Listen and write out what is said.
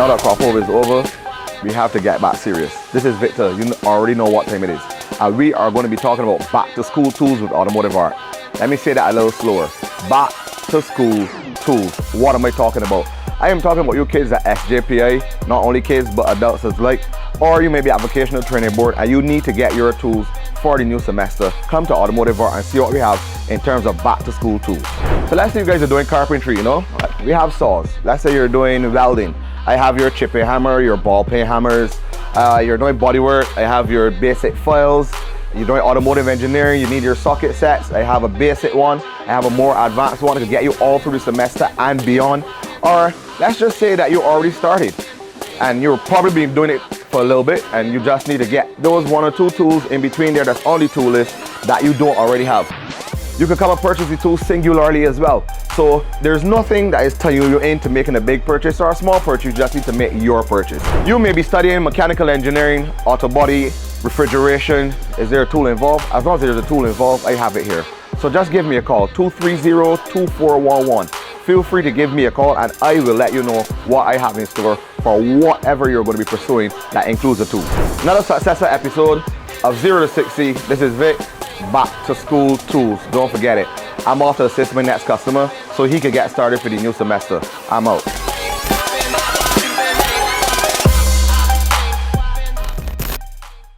Now that crossover is over, we have to get back serious. This is Victor. You already know what time it is. And we are going to be talking about back to school tools with Automotive Art. Let me say that a little slower. Back to school tools. What am I talking about? I am talking about you kids at SJPI, not only kids but adults as like, or you may be at vocational training board and you need to get your tools for the new semester. Come to Automotive Art and see what we have in terms of back to school tools. So let's say you guys are doing carpentry, you know, we have saws. Let's say you're doing welding. I have your chipping hammer, your ball peen hammers. You're doing bodywork. I have your basic files. You're doing automotive engineering. You need your socket sets. I have a basic one. I have a more advanced one to get you all through the semester and beyond. Or let's just say that you already started and you've probably been doing it for a little bit and you just need to get those one or two tools in between there that's on the tool list that you don't already have. You can come and purchase the tools singularly as well. So there's nothing that is telling you into making a big purchase or a small purchase. You just need to make your purchase. You may be studying mechanical engineering, auto body, refrigeration. Is there a tool involved? As long as there's a tool involved, I have it here. So just give me a call, 230-2411. Feel free to give me a call and I will let you know what I have in store for whatever you're going to be pursuing that includes a tool. Another successful episode of 0 to 60. This is Vic, Back to School Tools. Don't forget it. I'm off to assist my next customer so he can get started for the new semester. I'm out.